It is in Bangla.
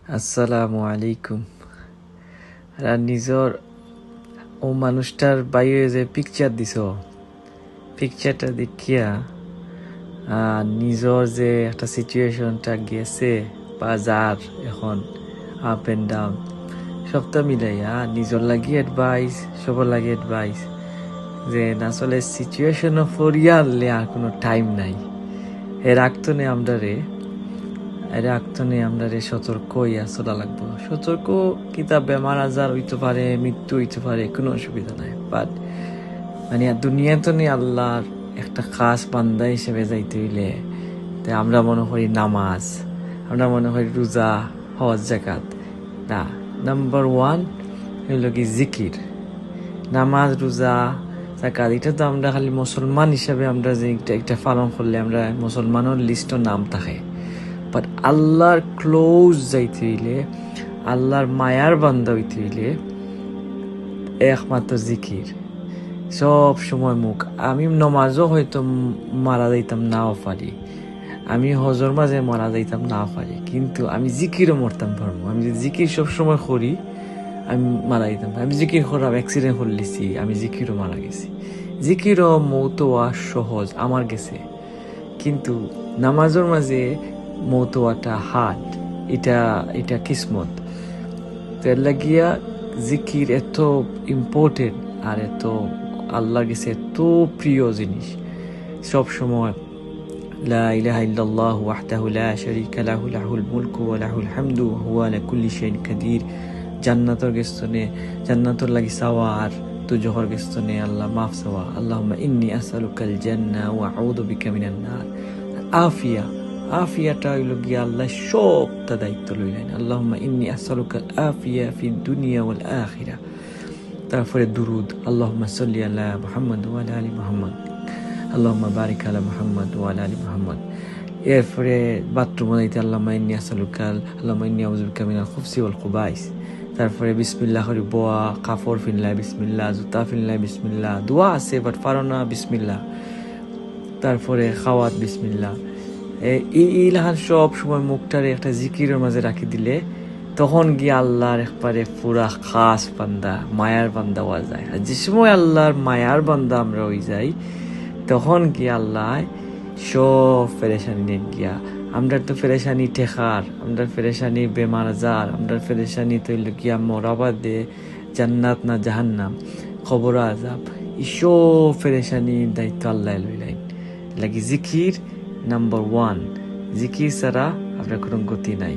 আসসালামু আলাইকুম। আর নিজর ও মানুষটার বাইরে যে পিকচার দিছ, পিকচারটা দেখিয়া নিজর যে একটা সিচুয়েশনটা গেছে বা যার এখন আপ এন্ড ডাউন সবটা মিলাইয়া নিজর লাগি অ্যাডভাইস, সবার লাগে অ্যাডভাইস যে আসলে সিচুয়েশনও ফরিয়া আনলে আর কোনো টাইম নাই। এর আগতনে আমরা সতর্ক হইয়া চলা লাগবো। সতর্ক কিতা বেমার আজার হইতে পারে, মৃত্যু হইতে পারে, কোনো অসুবিধা নাই। বাট মানে দুনিয়াতে আল্লাহর একটা খাস বান্দা হিসেবে যাইতে হইলে আমরা মনে করি নামাজ, আমরা মনে করি রোজা, হজ, জাকাত না। নাম্বার ওয়ান হইল কি জিকির। নামাজ, রোজা, জাকাত এটা তো আমরা খালি মুসলমান হিসাবে আমরা যে একটা পালন করলে আমরা মুসলমানের লিস্টও নাম থাকে। বাট আল্লাহর ক্লোজ যাইতে হইলে, আল্লাহর মায়ার বান্দা হইতে হইলে একমাত্র জিকির। সব সময় আমি নমাজও হয়তো মারা যাইতাম নাও পারি, আমি হজর মাঝে মারা যাইতাম নাও পারি, কিন্তু আমি জিকিরও মরতাম পারবো। আমি যদি জিকির সবসময় করি আমি মারা যেতাম। আমি জিকির করাম, অ্যাক্সিডেন্ট করলেছি, আমি জিকিরও মারা গেছি। জিকিরও মৌত হওয়া সহজ আমার গেছে, কিন্তু নামাজের মাঝে মৌত হওয়াটা হার্ড, এটা কিসমত। তো এর লাগিয়া জিকির এত ইম্পর্টেন্ট আর এত আল্লাহর কাছে এত প্রিয় জিনিস। সব সময় লা ইলাহা ইল্লাল্লাহু ওয়াহদাহু লা শারীকা লাহু লাহুল মুলকু ওয়া লাহুল হামদু ওয়া হুয়া আলা কুল্লি শাইইন কাদির। জান্নাতর গেস্তনে জান্নাতর লাগি চাওয়া আর দুজহর গেস্তনে আল্লাহ মাফ চাওয়া। আল্লাহুম্মা ইন্নী আসআলুকাল জান্নাহ ওয়া আউযু বিকা মিনান নার। আফিয়াটা হইল গিয়া আল্লাহ সবটা দায়িত্ব লইলেন। আল্লাহুম্মা ইন্নী আসআলুকাল আফিয়া ফিদ দুনিয়া ওয়াল আখিরা। তারপরে দুরুদ, আল্লাহুম্মা সাল্লি আলা মুহাম্মদ ওয়া আলা আলি মুহাম্মদ, আল্লাহুম্মা বারিক আলা মুহাম্মদ ওয়া আলা আলি মুহাম্মদ। এরপরে বাথরুমে যাইতে আল্লাহুম্মা ইন্নী আউযু বিকা মিনাল খুবসি ওয়াল খুবাইস। তারপরে বিসমিল্লাহ করি বোয়া, কাপড় ফিনলাই বিসমিল্লাহ, জুতা ফিনলাই বিসমিল্লাহ, দোয়া আছে বাট পারো না বিসমিল্লাহ। তারপরে খাওয়াত বিসমিল্লাহ। ইলাহান সব সময় মুখটারে একটা জিকিরের মাঝে রাখি দিলে তখন গিয়ে আল্লাহর একবারে পুরা খাস বান্দা, মায়ার বান্দা হওয়া যায়। আর যে সময় আল্লাহর মায়ার বান্দা আমরা হয়ে যাই তখন গিয়ে আল্লাহ সব ফেরেশানি নেন গিয়া। আমরা তো ফেরেশানি ঠেকার, আমরা ফেরেশানি বেমার আজার, আমরা ফেরেশানি তৈল গিয়া মরাবাদে জান্নাত না জাহান্নাম, খবর আজাব, সব ফেরেশানির দায়িত্ব আল্লাহ লইলেন। লাগি জিকির নাম্বার ওয়ান। জিকির ছাড়া আপনার কোনো গতি নাই।